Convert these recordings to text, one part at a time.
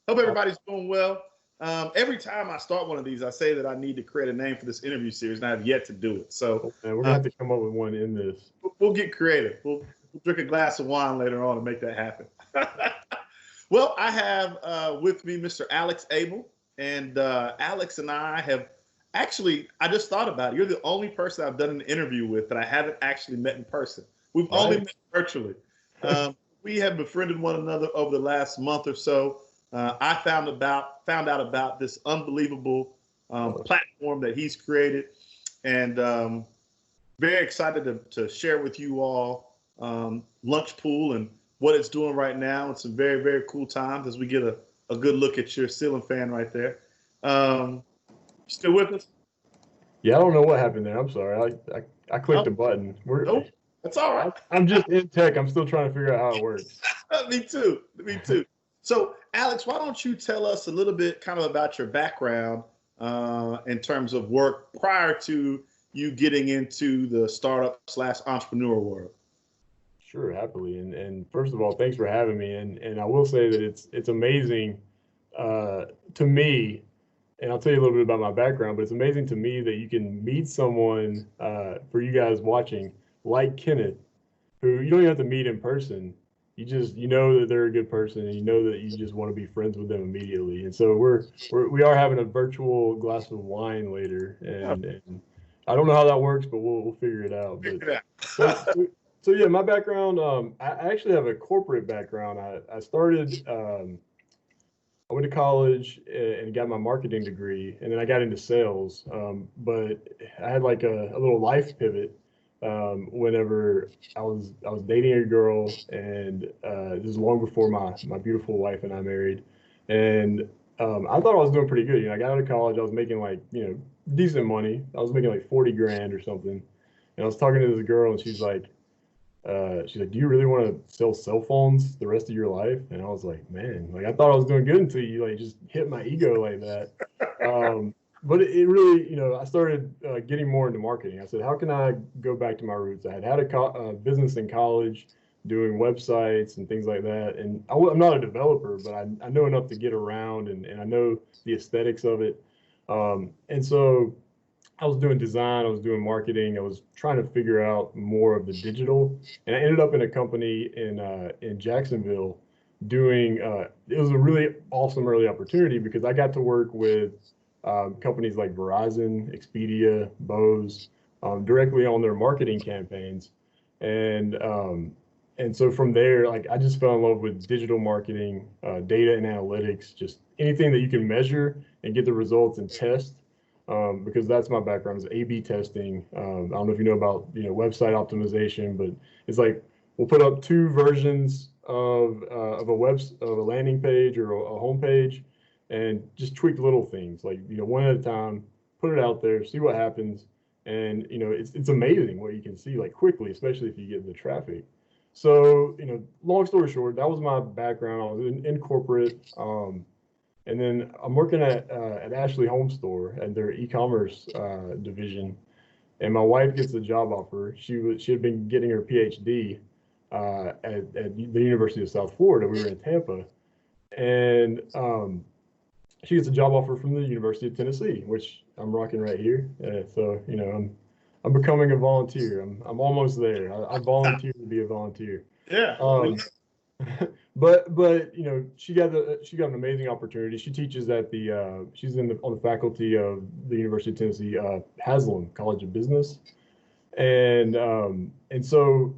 Hope everybody's doing well. Every time I start one of these, I say that I need to create a name for this interview series, and I have yet to do it. So we're gonna have to come up with one in this. We'll get creative. We'll drink a glass of wine later on to make that happen. Well, I have with me Mr. Alex Abel, and Alex and I have I just thought about it. You're the only person I've done an interview with that I haven't actually met in person. We've only met virtually. We have befriended one another over the last month or so. I found out about this unbelievable platform that he's created, and very excited to share with you all Lunchpool and what it's doing right now. It's some very, very cool times as we get a good look at your ceiling fan right there. Still with us? Yeah, I don't know what happened there. I'm sorry. I clicked a button. Nope. That's all right. I'm just in tech. I'm still trying to figure out how it works. Me too. So, Alex, why don't you tell us a little bit kind of about your background in terms of work prior to you getting into the startup/entrepreneur world? Sure, happily. And first of all, thanks for having me. And I will say that it's amazing to me, and I'll tell you a little bit about my background, but it's amazing to me that you can meet someone, for you guys watching, like Kenneth, who you don't even have to meet in person. You know that they're a good person, and you know that you just want to be friends with them immediately. And so we are having a virtual glass of wine later, and I don't know how that works, but we'll figure it out. But so yeah, my background, I actually have a corporate background. I started, I went to college and got my marketing degree, and then I got into sales. But I had like a little life pivot whenever I was dating a girl, and this was long before my beautiful wife and I married. And I thought I was doing pretty good. I got out of college, I was making like, decent money. I was making like 40 grand or something. And I was talking to this girl, and she's like, do you really want to sell cell phones the rest of your life? And I was like, man, like I thought I was doing good until you like just hit my ego like that. But it really, I started getting more into marketing. I said, how can I go back to my roots? I had a business in college doing websites and things like that. And I'm not a developer, but I know enough to get around, and I know the aesthetics of it. And so I was doing design, I was doing marketing, I was trying to figure out more of the digital, and I ended up in a company in Jacksonville doing, it was a really awesome early opportunity because I got to work with companies like Verizon, Expedia, Bose, directly on their marketing campaigns. And so from there, like I just fell in love with digital marketing, data and analytics, just anything that you can measure and get the results and test. Because that's my background is A/B testing. I don't know if you know about website optimization, but it's like we'll put up two versions of a landing page or a home page, and just tweak little things like one at a time, put it out there, see what happens, and it's amazing what you can see like quickly, especially if you get the traffic. So long story short, that was my background. I was in corporate. And then I'm working at Ashley Home Store and their e-commerce division, and my wife gets a job offer. She had been getting her PhD at the University of South Florida. We were in Tampa, and she gets a job offer from the University of Tennessee, which I'm rocking right here. So I'm becoming a volunteer. I'm almost there. I volunteer to be a volunteer. Yeah. But she got an amazing opportunity. She teaches at she's on the faculty of the University of Tennessee Haslam College of Business, and so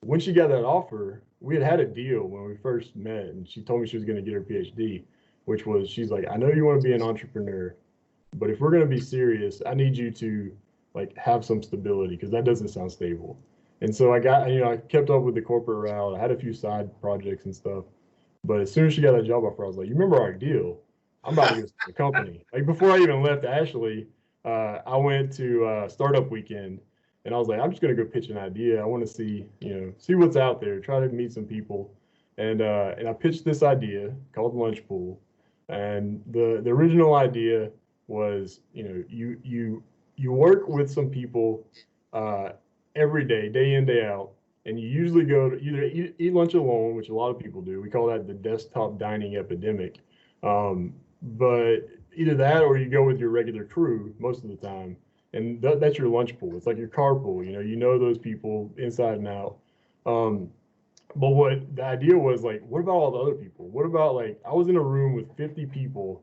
when she got that offer, we had a deal when we first met, and she told me she was going to get her PhD, which was she's like, I know you want to be an entrepreneur, but if we're going to be serious, I need you to like have some stability because that doesn't sound stable. And so I kept up with the corporate route. I had a few side projects and stuff. But as soon as she got that job offer, I was like, you remember our deal? I'm about to go start a company. Like before I even left Ashley, I went to Startup Weekend, and I was like, I'm just going to go pitch an idea. I want to see what's out there, try to meet some people. And I pitched this idea called Lunchpool. And the original idea was, you work with some people every day, day in, day out, and you usually go to either eat lunch alone, which a lot of people do. We call that the desktop dining epidemic, But either that or you go with your regular crew most of the time, and that's your lunch pool. It's like your carpool. You know those people inside and out. Um, but what the idea was like, what about all the other people? What about like I was in a room with 50 people,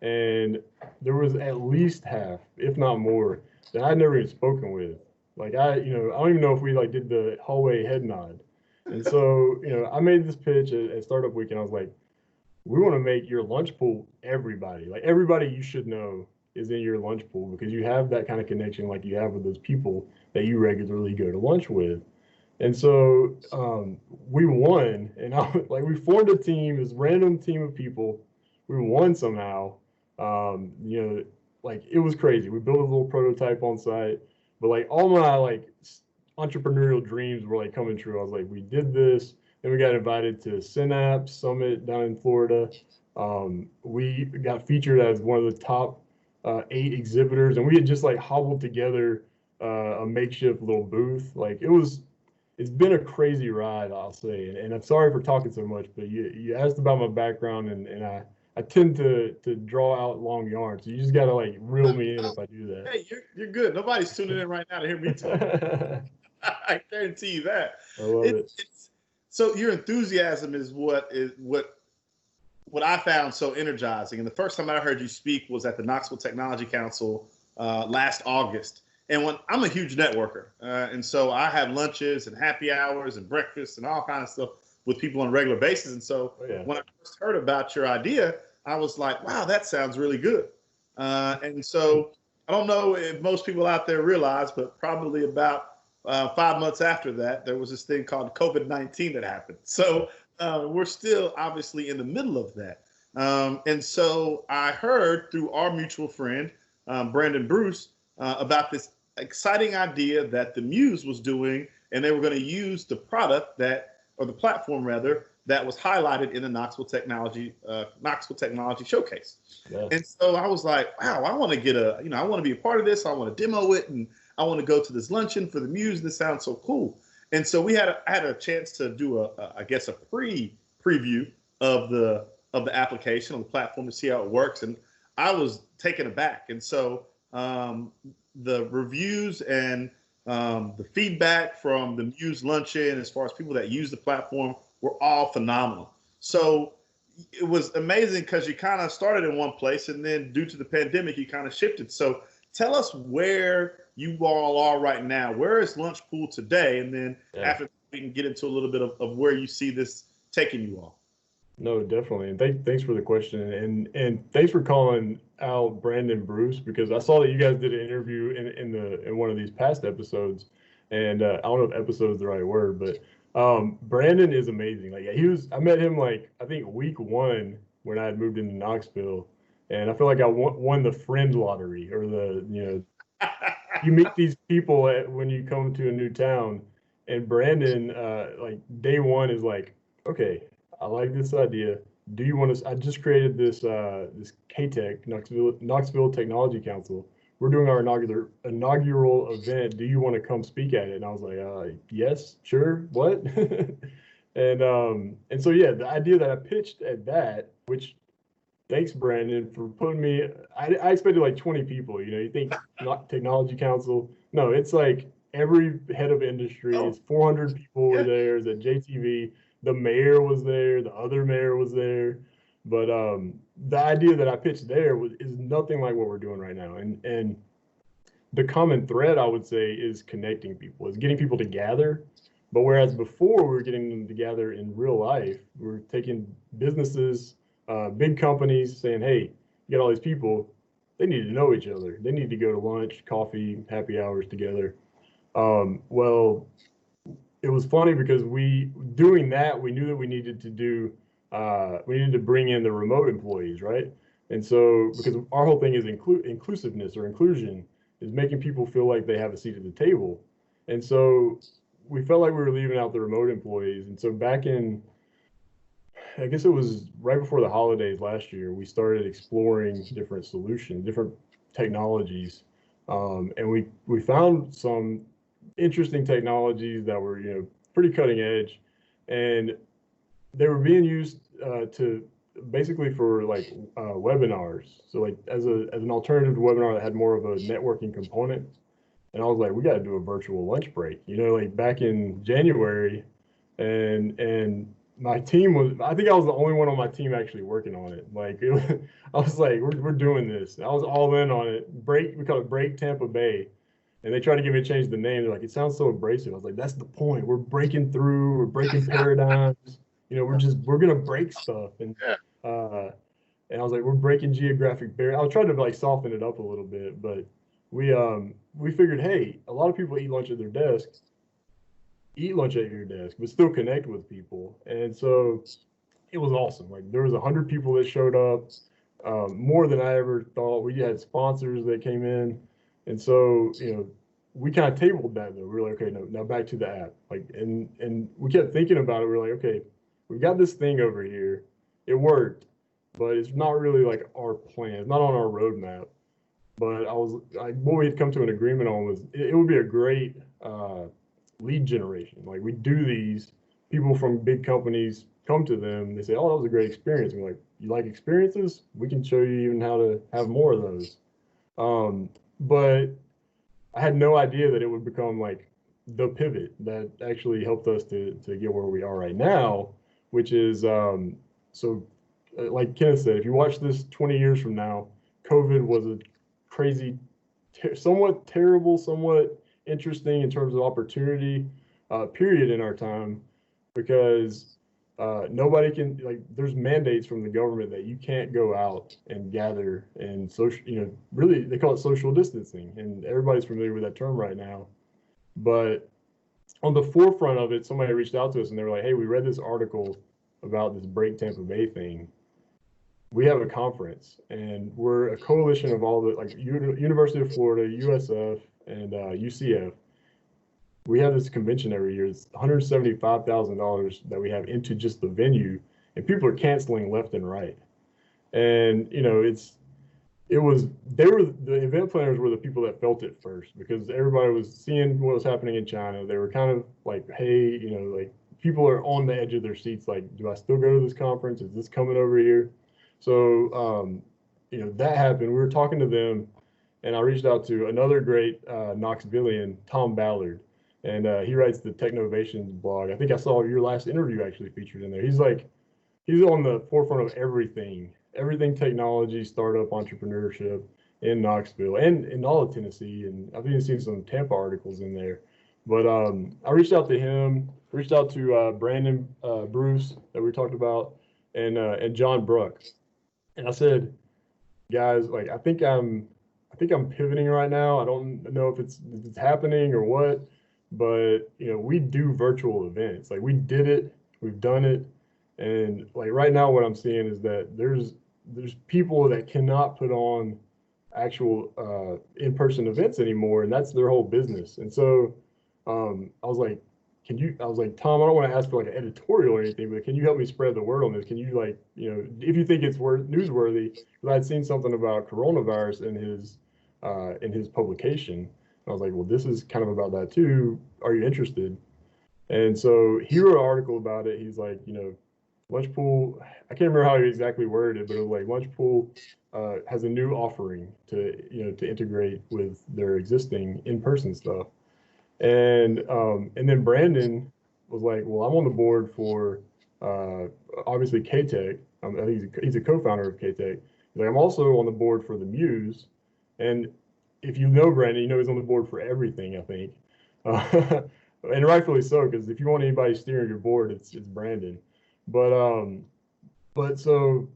and there was at least half, if not more, that I'd never even spoken with. Like I don't even know if we like did the hallway head nod. And so, I made this pitch at Startup Week, and I was like, we want to make your lunch pool everybody. Like everybody you should know is in your lunch pool because you have that kind of connection like you have with those people that you regularly go to lunch with. And so we won, and like we formed a team, this random team of people. We won somehow. Um, you know, like it was crazy. We built a little prototype on site, but like all my like entrepreneurial dreams were like coming true. I was like, we did this. Then we got invited to Synapse Summit down in Florida. We got featured as one of the top 8 exhibitors, and we had just like hobbled together a makeshift little booth. Like it's been a crazy ride, I'll say. And I'm sorry for talking so much, but you asked about my background, and I tend to draw out long yarns. So you just gotta like reel me in if I do that. Hey, you're good. Nobody's tuning in right now to hear me talk. I guarantee you that. I love it. So your enthusiasm is what I found so energizing. And the first time I heard you speak was at the Knoxville Technology Council last August. And when I'm a huge networker, and so I have lunches and happy hours and breakfast and all kinds of stuff with people on a regular basis. And so when I first heard about your idea, I was like, wow, that sounds really good. And so I don't know if most people out there realize, but probably about 5 months after that, there was this thing called COVID-19 that happened. So we're still obviously in the middle of that. And so I heard through our mutual friend, Brandon Bruce, about this exciting idea that the Muse was doing, and they were going to use the product or the platform rather, that was highlighted in the Knoxville Technology Showcase. Yeah. And so I was like, wow, I want to I want to be a part of this. I want to demo it, and I want to go to this luncheon for the Muse. This sounds so cool. And so I had a chance to do a preview of the application on the platform to see how it works, and I was taken aback. And so the reviews and the feedback from the Muse luncheon, as far as people that use the platform, were all phenomenal. So it was amazing because you kind of started in one place, and then due to the pandemic, you kind of shifted. So tell us where you all are right now. Where is Lunchpool today? And then after we can get into a little bit of where you see this taking you all. No, definitely. And thanks for the question. And thanks for calling out Brandon Bruce, because I saw that you guys did an interview in one of these past episodes. And I don't know if episode is the right word, but Brandon is amazing. Like I met him like I think week 1 when I had moved into Knoxville, and I feel like I won the friend lottery, or you meet these people when you come to a new town, and Brandon like day one is like, okay, I like this idea. Do you want to? I just created this KTech Knoxville Technology Council. We're doing our inaugural event. Do you want to come speak at it? And I was like, yes, sure. What? and so yeah, the idea that I pitched at that, which thanks Brandon for putting me. I expected like 20 people. You think Technology Council? No, it's like every head of industry. It's 400 people were there. It's at JTV. The mayor was there. The other mayor was there. But the idea that I pitched there is nothing like what we're doing right now. And the common thread, I would say, is connecting people, is getting people to gather. But whereas before we were getting them together in real life, we were taking businesses, big companies, saying, hey, you got all these people, they need to know each other. They need to go to lunch, coffee, happy hours together. Well, it was funny because doing that, we knew that we needed to bring in the remote employees, right? And so, because our whole thing is inclusiveness or inclusion, is making people feel like they have a seat at the table. And so we felt like we were leaving out the remote employees. And so back in, I guess it was right before the holidays last year, we started exploring different solutions, different technologies. And we found some interesting technologies that were, pretty cutting edge, and they were being used to basically for like webinars. So like as an alternative to webinar that had more of a networking component. And I was like, we got to do a virtual lunch break. You know, like back in January, and my team was, I think I was the only one on my team actually working on it. Like I was like, we're doing this. I was all in on it. We call it Break Tampa Bay. And they tried to get me to change the name. They're like, it sounds so abrasive. I was like, that's the point. We're breaking through, we're breaking paradigms. You know, we're gonna break stuff. Uh and I was like, we're breaking geographic barriers. I was trying to like soften it up a little bit, but we figured, hey, a lot of people eat lunch at their desk, eat lunch at your desk, but still connect with people. And so it was awesome. Like there was 100 people that showed up, more than I ever thought. We had sponsors that came in, and so we kind of tabled that though. We were like, okay, no, now back to the app. Like, and we kept thinking about it. We're like, okay, we've got this thing over here. It worked, but it's not really like our plan. It's not on our roadmap. But what we had come to an agreement on was it would be a great lead generation. Like we do these, people from big companies come to them. They say, "Oh, that was a great experience." And we're like, "You like experiences? We can show you even how to have more of those." But I had no idea that it would become like the pivot that actually helped us to get where we are right now, which is like Kenneth said, if you watch this 20 years from now, COVID was a crazy, somewhat terrible, somewhat interesting in terms of opportunity period in our time, because nobody can, like, there's mandates from the government that you can't go out and gather and social, really they call it social distancing, and everybody's familiar with that term right now. But on the forefront of it, somebody reached out to us and they were like, hey, we read this article about this Break Tampa Bay thing. We have a conference, and we're a coalition of all the, like, University of Florida, USF, and UCF. We have this convention every year. It's $175,000 that we have into just the venue, and people are canceling left and right. And the event planners were the people that felt it first, because everybody was seeing what was happening in China. They were kind of like, hey, like, people are on the edge of their seats. Like, do I still go to this conference? Is this coming over here? So, that happened. We were talking to them, and I reached out to another great Knoxvillian, Tom Ballard, and he writes the Technovations blog. I think I saw your last interview actually featured in there. He's on the forefront of everything technology, startup, entrepreneurship in Knoxville and in all of Tennessee. And I've even seen some Tampa articles in there. But I reached out to him, reached out to Brandon Bruce that we talked about, and John Brooks. And I said, guys, like, I think I'm pivoting right now. I don't know if it's happening or what, but we do virtual events. Like, we did it, we've done it, and like right now, what I'm seeing is that there's people that cannot put on actual in-person events anymore, and that's their whole business. And so I was like, Tom, I don't want to ask for like an editorial or anything, but can you help me spread the word on this? Can you, like, if you think it's newsworthy, because I'd seen something about coronavirus in his publication. And I was like, well, this is kind of about that too. Are you interested? And so he wrote an article about it. He's like, Lunchpool, I can't remember how he exactly worded it, but it was like Lunchpool has a new offering to integrate with their existing in-person stuff. And then Brandon was like, well, I'm on the board for obviously K-Tech. I think he's a co-founder of K-Tech. He's like, I'm also on the board for the Muse. And if you know Brandon, he's on the board for everything, I think. And rightfully so, because if you want anybody steering your board, it's Brandon. But so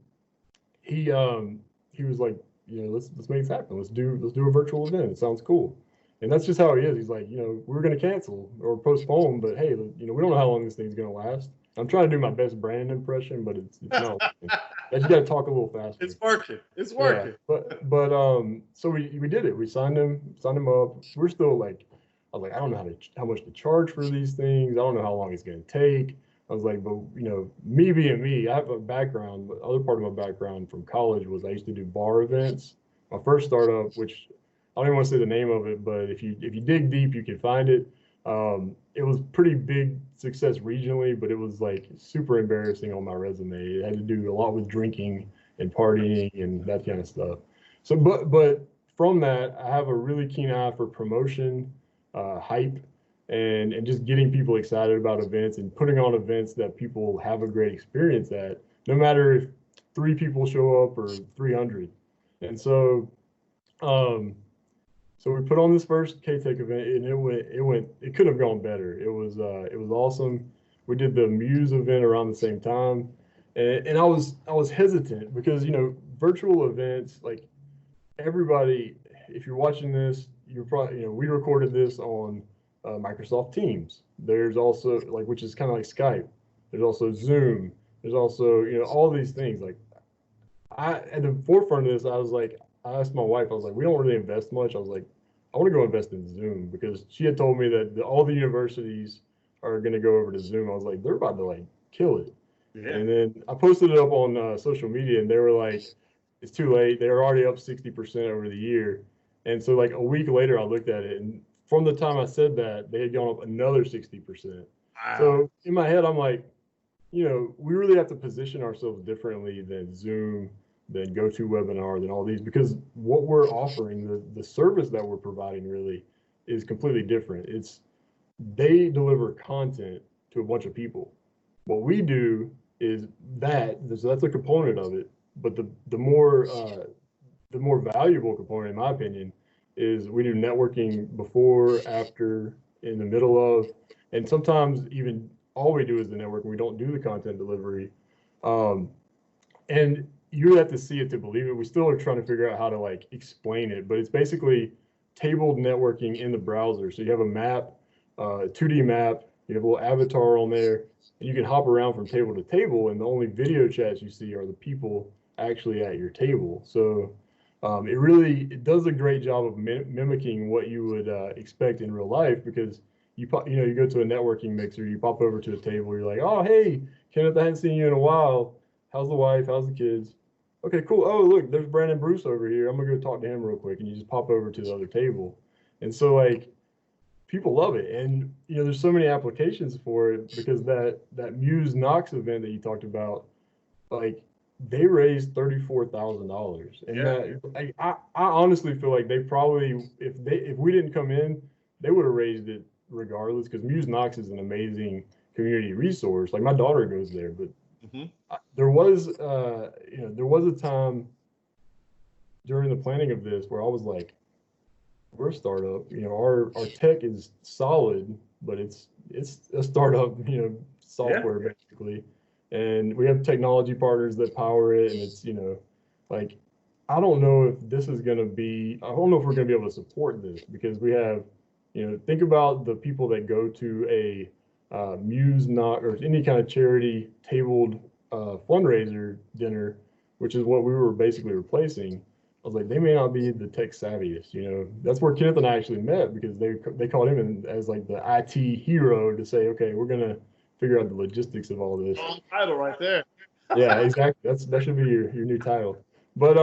he was like, let's make this happen. Let's do a virtual event. It sounds cool. And that's just how he is. He's like, we're going to cancel or postpone, but hey, we don't know how long this thing's going to last. I'm trying to do my best Brandon impression, but it's not. I just got to talk a little faster. It's working. Yeah, but so we did it. We signed him up. We're still like, I was like, I don't know how much to charge for these things. I don't know how long it's going to take. I was like, but me being me, I have a background. The other part of my background from college was I used to do bar events. My first startup, which I don't even want to say the name of it, but if you dig deep, you can find it. It was pretty big success regionally, but it was like super embarrassing on my resume. It had to do a lot with drinking and partying and that kind of stuff. So, but from that, I have a really keen eye for promotion, hype, and just getting people excited about events and putting on events that people have a great experience at, no matter if 3 people show up or 300. And um, so we put on this first K-Tech event, and it couldn't have gone better. It was awesome. We did the Muse event around the same time, and I was hesitant because virtual events, like, everybody, if you're watching this, you're probably, we recorded this on Microsoft Teams. There's also, like, which is kind of like Skype. There's also Zoom. There's also, all these things. Like, at the forefront of this, I was like, I asked my wife, I was like, we don't really invest much. I was like, I want to go invest in Zoom because she had told me that all the universities are going to go over to Zoom. I was like, they're about to like kill it. Yeah. And then I posted it up on social media, and they were like, it's too late. They're already up 60% over the year. And so, like, a week later, I looked at it, and from the time I said that, they had gone up another 60%. Wow. So in my head, I'm like, we really have to position ourselves differently than Zoom, than GoToWebinar, than all these, because what we're offering, the service that we're providing really is completely different. They deliver content to a bunch of people. What we do is so that's a component of it, but the more valuable component, in my opinion, is we do networking before, after, in the middle of, and sometimes even all we do is the networking. We don't do the content delivery. And you have to see it to believe it. We still are trying to figure out how to like explain it, but it's basically tabled networking in the browser. So you have a map, a 2D map, you have a little avatar on there, and you can hop around from table to table, and the only video chats you see are the people actually at your table. So it does a great job of mimicking what you would expect in real life, because you go to a networking mixer, you pop over to a table, you're like, oh, hey, Kenneth, I hadn't seen you in a while. How's the wife? How's the kids? Okay, cool. Oh, look, there's Brandon Bruce over here. I'm gonna go talk to him real quick, and you just pop over to the other table. And so, like, people love it, and there's so many applications for it, because that Muse Knox event that you talked about, like, they raised $34,000, and that I honestly feel like they probably, if we didn't come in, they would have raised it regardless, because Muse Knox is an amazing community resource. Like, my daughter goes there, but there was a time during the planning of this where I was like, we're a startup, our tech is solid, but it's a startup, software basically. And we have technology partners that power it. And it's, like, I don't know if we're going to be able to support this, because we have, think about the people that go to a Muse Knox or any kind of charity tabled fundraiser dinner, which is what we were basically replacing. I was like, they may not be the tech savviest, That's where Kenneth and I actually met, because they called him as like the IT hero to say, okay, we're gonna figure out the logistics of all this. Title right there. Yeah, exactly. That should be your new title. But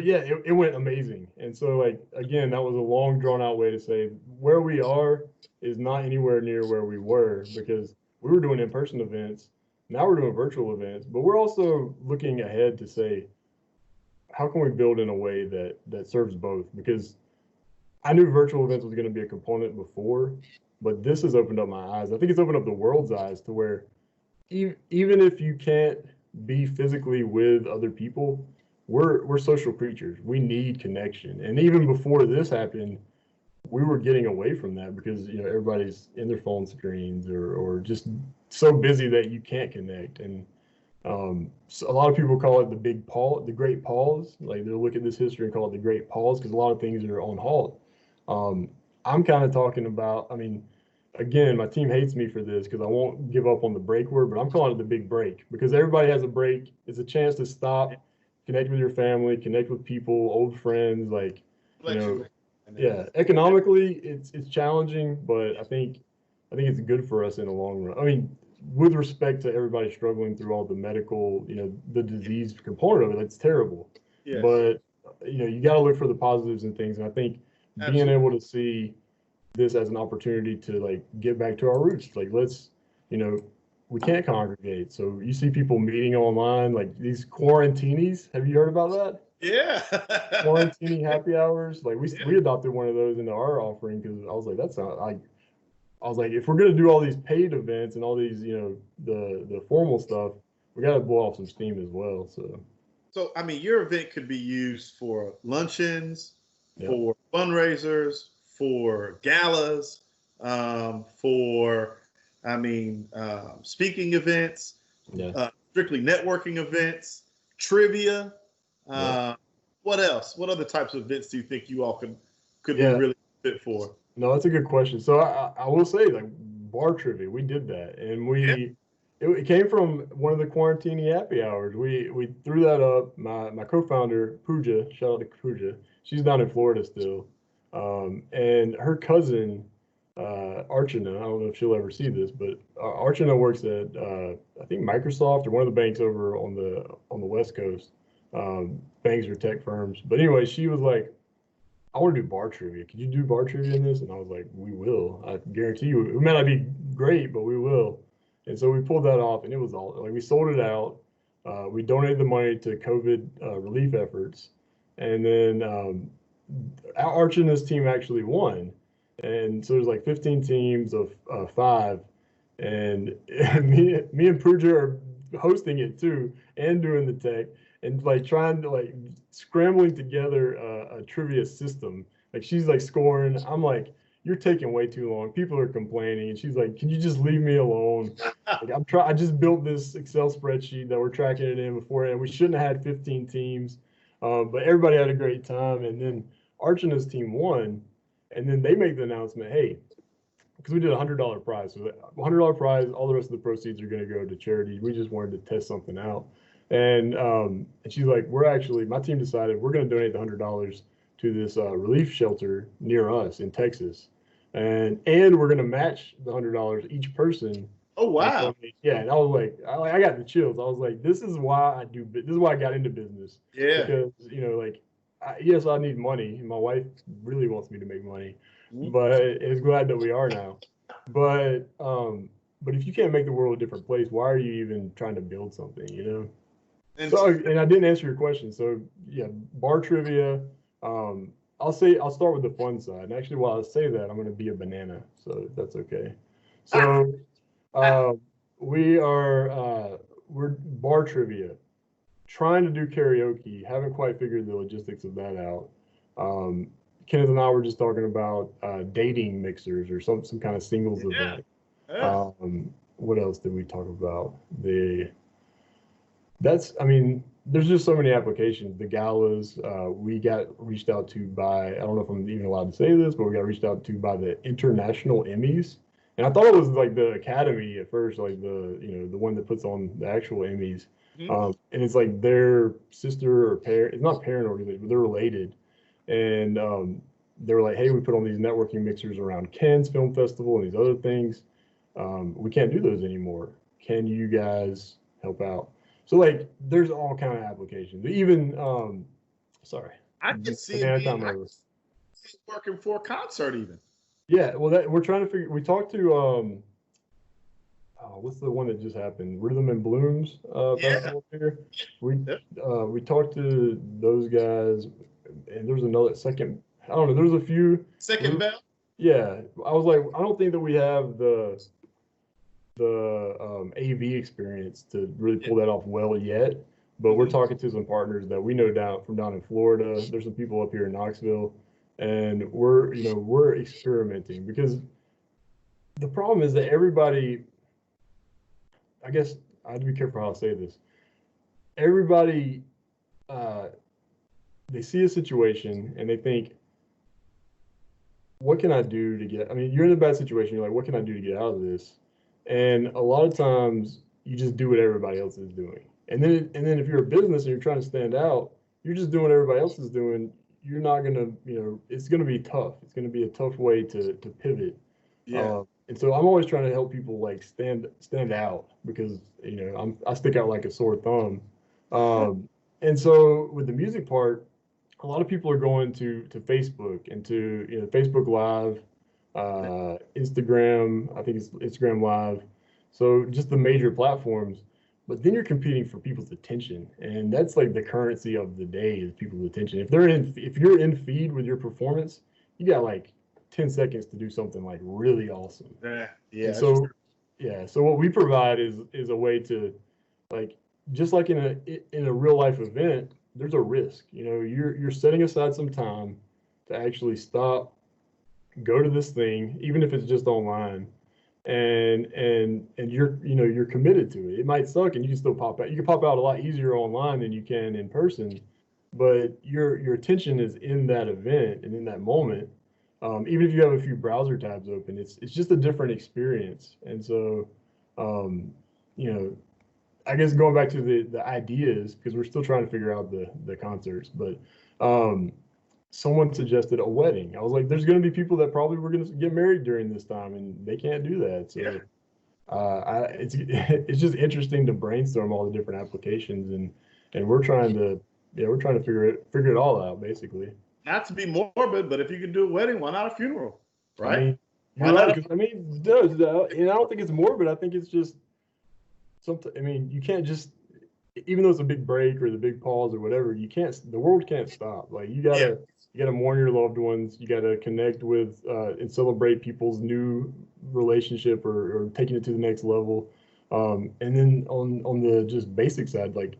yeah, it went amazing. And so, like, again, that was a long drawn out way to say where we are is not anywhere near where we were, because we were doing in-person events. Now we're doing virtual events, but we're also looking ahead to say, how can we build in a way that serves both? Because I knew virtual events was going to be a component before, but this has opened up my eyes. I think it's opened up the world's eyes to where even if you can't be physically with other people, we're social creatures. We need connection. And even before this happened, we were getting away from that, because everybody's in their phone screens or just so busy that you can't connect. And so a lot of people call it the great pause. Like, they'll look at this history and call it the great pause, because a lot of things are on halt. I'm kind of talking about, I mean, again, my team hates me for this because I won't give up on the break word, but I'm calling it the big break, because everybody has a break. It's a chance to stop, connect with your family, connect with people, old friends, like, yeah, economically it's challenging, but I think it's good for us in the long run. I mean, with respect to everybody struggling through all the medical, the disease component of it, it's terrible. Yes. But you got to look for the positives and things. And I think being able to see this as an opportunity to like get back to our roots. Like let's, you know, we can't congregate. So you see people meeting online, like these quarantinis. Have you heard about that? Yeah. Quarantini happy hours. Like Yeah. we adopted one of those into our offering because I was like, that's not like I was like, if we're gonna do all these paid events and all these, you know, the formal stuff, we gotta blow off some steam as well. So So, I mean, your event could be used for luncheons, yeah, for fundraisers, for galas, for, I mean, speaking events, yeah, strictly networking events, trivia. yeah, Uh, what else? What other types of events do you think you all could be yeah. really fit for? No, that's a good question. So I will say like bar trivia, we did that, and Yeah. it came from one of the quarantine happy hours. We threw that up. My co-founder Pooja, shout out to Pooja. She's down in Florida still, and her cousin Archana. I don't know if she'll ever see this, but Archana works at I think Microsoft or one of the banks over on the West Coast. Banks or tech firms. But anyway, she was like, I want to do bar trivia. Could you do bar trivia in this? And I was like, we will. I guarantee you. It may not be great, but we will. And so we pulled that off, and it was all like we sold it out. We donated the money to COVID relief efforts, and then Arch and his team actually won. And so there's like 15 teams of five, and me and Pooja are hosting it too, and doing the tech, and like trying to like scrambling together a trivia system. Like she's like scoring. I'm like, you're taking way too long. People are complaining, and she's like, can you just leave me alone? Like I just built this Excel spreadsheet that we're tracking it in before, and we shouldn't have had 15 teams, but everybody had a great time. And then Arch and his team won, and then they make the announcement, hey, because we did $100 prize. So $100 prize, all the rest of the proceeds are going to go to charity. We just wanted to test something out. And she's like, we're actually, my team decided we're going to donate the $100 to this relief shelter near us in Texas. And we're going to match the $100 each person. Oh, wow. Yeah, and I was like, I got the chills. I was like, this is why this is why I got into business. Yeah. Because, you know, like, yes, I need money. My wife really wants me to make money, but it's glad that we are now. But if you can't make the world a different place, why are you even trying to build something, you know? And So, and I didn't answer your question. So yeah, bar trivia. I'll start with the fun side. And actually, while I say that, I'm going to be a banana. So if that's okay. So uh, we're bar trivia, trying to do karaoke. Haven't quite figured the logistics of that out. Um, Kenneth and I were just talking about dating mixers or some kind of singles yeah. event. Yeah. What else did we talk about? I mean, there's just so many applications. The galas, we got reached out to by, I don't know if I'm even allowed to say this, but we got reached out to by the International Emmys. And I thought it was like the Academy at first, like the one that puts on the actual Emmys. Mhm. And it's like their sister or parent, it's not parent organization, but they're related. And they were like, hey, we put on these networking mixers around Cannes Film Festival and these other things. We can't do those anymore. Can you guys help out? So like, there's all kind of applications. Even sorry, I can see it banana being, time I over. can see it working for a concert even. Yeah, well, that we're trying to figure. We talked to what's the one that just happened? Rhythm and Blooms Yeah. festival here. We Yep. we talked to those guys, and there's another second. I don't know. There's a few. Second bell. Yeah, I was like, I don't think that we have the AV experience to really Yeah. pull that off well yet. But we're Mhm. talking to some partners that we know down in Florida. There's some people up here in Knoxville, and we're experimenting because the problem is that everybody. I guess I have to be careful how I say this. Everybody, uh, they see a situation and they think, what can I do to get? I mean, you're in a bad situation. You're like, what can I do to get out of this? And a lot of times, you just do what everybody else is doing. And then if you're a business and you're trying to stand out, you're just doing what everybody else is doing. You're not gonna, it's gonna be tough. It's gonna be a tough way to pivot. Yeah. And so I'm always trying to help people like stand out because I stick out like a sore thumb. And so with the music part, a lot of people are going to Facebook and to Facebook Live, Instagram, I think it's Instagram Live. So just the major platforms. But then you're competing for people's attention, and that's like the currency of the day is people's attention. If you're in feed with your performance, you got like 10 seconds to do something like really awesome. Yeah, yeah. And so yeah, so what we provide is a way to, like, just like in a real life event, there's a risk. You're setting aside some time to actually stop, go to this thing, even if it's just online, and you're committed to it. It might suck, and you can still pop out. You can pop out a lot easier online than you can in person, but your attention is in that event and in that moment. Even if you have a few browser tabs open, it's just a different experience. And so, um, you know, I guess going back to the ideas, because we're still trying to figure out the concerts, but um, someone suggested a wedding. I was like, there's going to be people that probably were going to get married during this time, and they can't do that. So Yeah. it's just interesting to brainstorm all the different applications, and we're trying to figure it all out basically. Not to be morbid, but if you can do a wedding, why not a funeral? I Right? mean, Why you're right, not? because I mean, it does, and I don't think it's morbid. I think it's just something. I mean, you can't just, even though it's a big break or the big pause or whatever, you can't. The world can't stop. Like Yeah. you gotta mourn your loved ones. You gotta connect with and celebrate people's new relationship or taking it to the next level. And then on the just basic side, like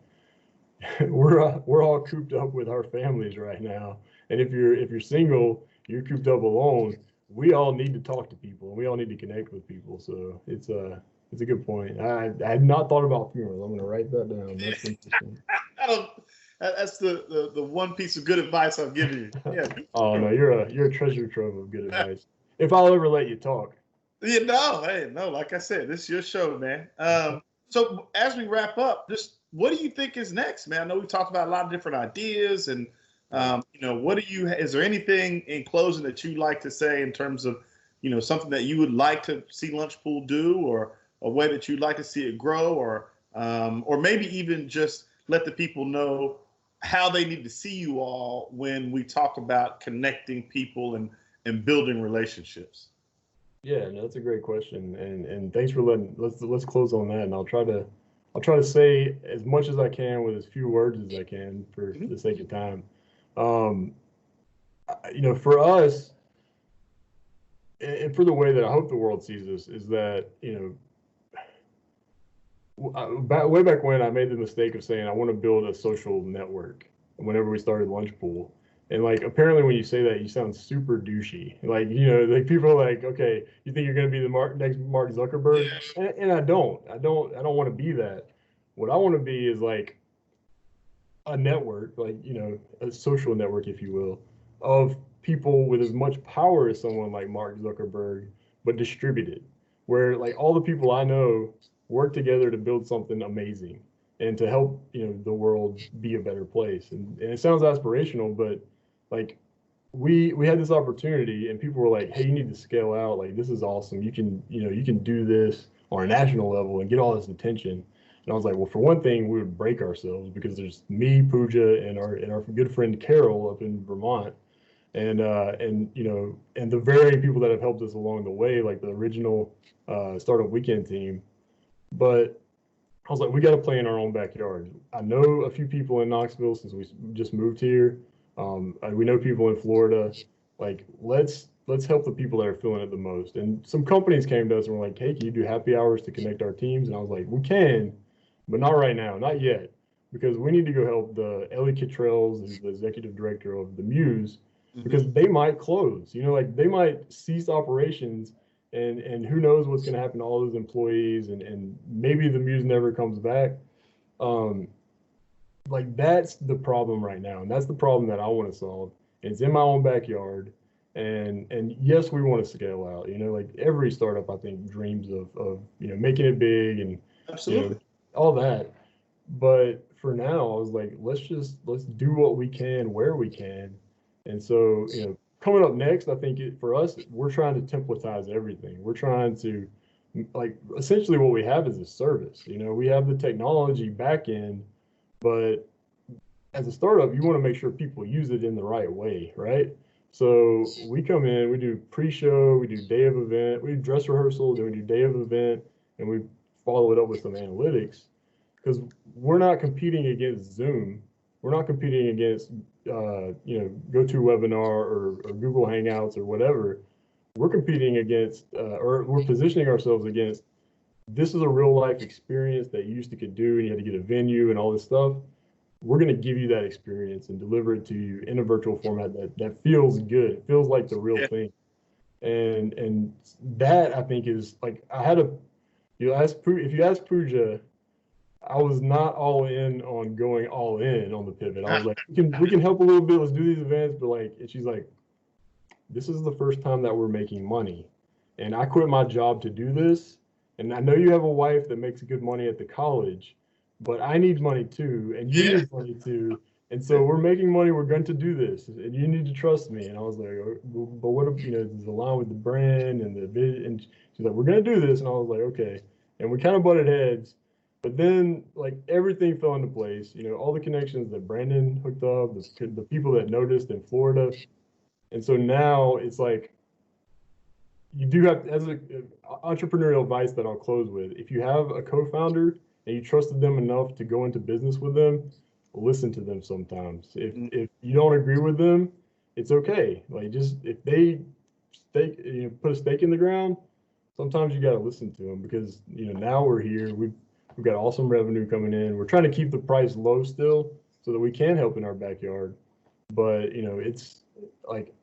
we're all cooped up with our families right now. And if you're single, you're cooped up alone. We all need to talk to people. We all need to connect with people. So it's a good point. I had not thought about funerals. I'm gonna write that down. That's interesting. I don't. That's the one piece of good advice I've given you. Yeah. Oh no, you're a treasure trove of good advice. If I'll ever let you talk. Hey, no. Like I said, this is your show, man. So as we wrap up, just what do you think is next, man? I know we talked about a lot of different ideas, and what do you? Is there anything in closing that you'd like to say in terms of, something that you would like to see Lunchpool do, or a way that you'd like to see it grow, or maybe even just let the people know how they need to see you all when we talk about connecting people and building relationships. Yeah, no, that's a great question, and thanks for let's close on that, and I'll try to say as much as I can with as few words as I can for Mhm. the sake of time. Um, for us, and for the way that I hope the world sees us, is that way back when I made the mistake of saying I want to build a social network whenever we started Lunchpool. And like apparently when you say that you sound super douchey. Like, like people are like, okay, you think you're gonna be the next Mark Zuckerberg? And I don't. I don't want to be that. What I want to be is like a network, like, a social network, if you will, of people with as much power as someone like Mark Zuckerberg, but distributed, where like all the people I know work together to build something amazing and to help, the world be a better place. And it sounds aspirational, but like we had this opportunity and people were like, hey, you need to scale out. Like, this is awesome. You can do this on a national level and get all this attention. And I was like, well, for one thing, we would break ourselves because there's me, Pooja, and our good friend Carol up in Vermont, and the varying people that have helped us along the way, like the original startup weekend team. But I was like, we got to play in our own backyard. I know a few people in Knoxville since we just moved here. We know people in Florida. Like, let's help the people that are feeling it the most. And some companies came to us and were like, hey, can you do happy hours to connect our teams? And I was like, we can, but not right now, not yet, because we need to go help the Ellie Kittrells, who's the executive director of the Muse, because they might close. Like they might cease operations, and who knows what's going to happen to all those employees, and maybe the Muse never comes back. Um, like that's the problem right now, and that's the problem that I want to solve. It's in my own backyard, and yes, we want to scale out. Like every startup, I think dreams of making it big and you know Absolutely. all that. But for now, I was like, let's do what we can where we can. And so, coming up next, I think for us, we're trying to templatize everything. We're trying to, like, essentially what we have is a service. We have the technology back end, but as a startup, you want to make sure people use it in the right way, right? So we come in, we do pre-show, we do day of event, we do dress rehearsal, then we do day of event, and we follow it up with some analytics because we're not competing against Zoom. We're not competing against, GoToWebinar or Google Hangouts or whatever. We're competing against, or we're positioning ourselves against, this is a real life experience that you used to could do and you had to get a venue and all this stuff. We're going to give you that experience and deliver it to you in a virtual format that feels good. It feels like the real thing. And that I think is like, if you ask Pooja, I was not all in on going all in on the pivot. I was like, we can help a little bit. Let's do these events. But like, and she's like, this is the first time that we're making money. And I quit my job to do this. And I know you have a wife that makes good money at the college, but I need money too. And you need money too. And so we're making money. We're going to do this. And you need to trust me. And I was like, but what if, does it align with the brand and the vision? And she's like, we're going to do this. And I was like, okay. And we kind of butted heads. But then, like, everything fell into place. All the connections that Brandon hooked up, the people that noticed in Florida. And so now it's like, you do have, as an entrepreneurial advice that I'll close with, if you have a co-founder and you trusted them enough to go into business with them, listen to them sometimes. If you don't agree with them, it's okay. Like, just if they put a stake in the ground, sometimes you got to listen to them because, now we're here. We've got awesome revenue coming in. We're trying to keep the price low still so that we can help in our backyard. But, it's like,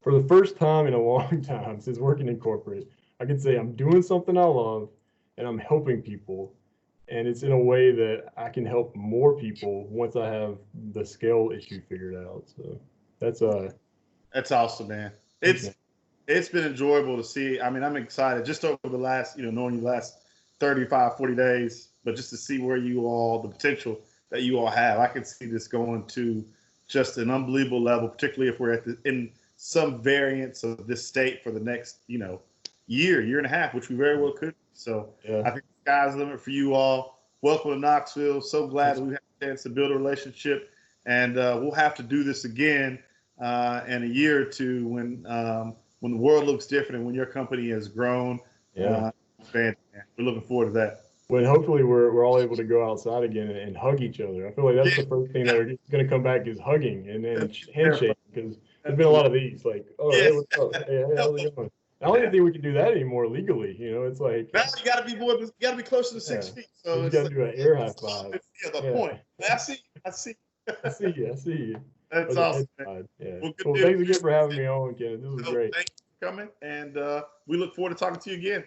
for the first time in a long time since working in corporate, I can say I'm doing something I love and I'm helping people. And it's in a way that I can help more people once I have the scale issue figured out. So that's awesome, man. It's been enjoyable to see. I mean, I'm excited just over the last, knowing you last 35, 40 days, but just to see where the potential that you all have. I can see this going to just an unbelievable level, particularly if we're in some variance of this state for the next, year and a half, which we very well could. So I think the sky's the limit for you all. Welcome to Knoxville. So glad that we had a chance to build a relationship, and we'll have to do this again in a year or two when the world looks different and when your company has grown. We're looking forward to that. When hopefully we're all able to go outside again and hug each other. I feel like that's the first thing that are going to come back is hugging and handshake, because there's been a lot of these, like, oh, hey, what's up? Hey, how's it going? I don't even think we can do that anymore legally. It's like, now you got to be closer to 6 feet. So you got to do an air high five. Point. I see you. That's awesome. Well, thanks again for having me on, Kenneth. This was great. Thanks for coming, and we look forward to talking to you again.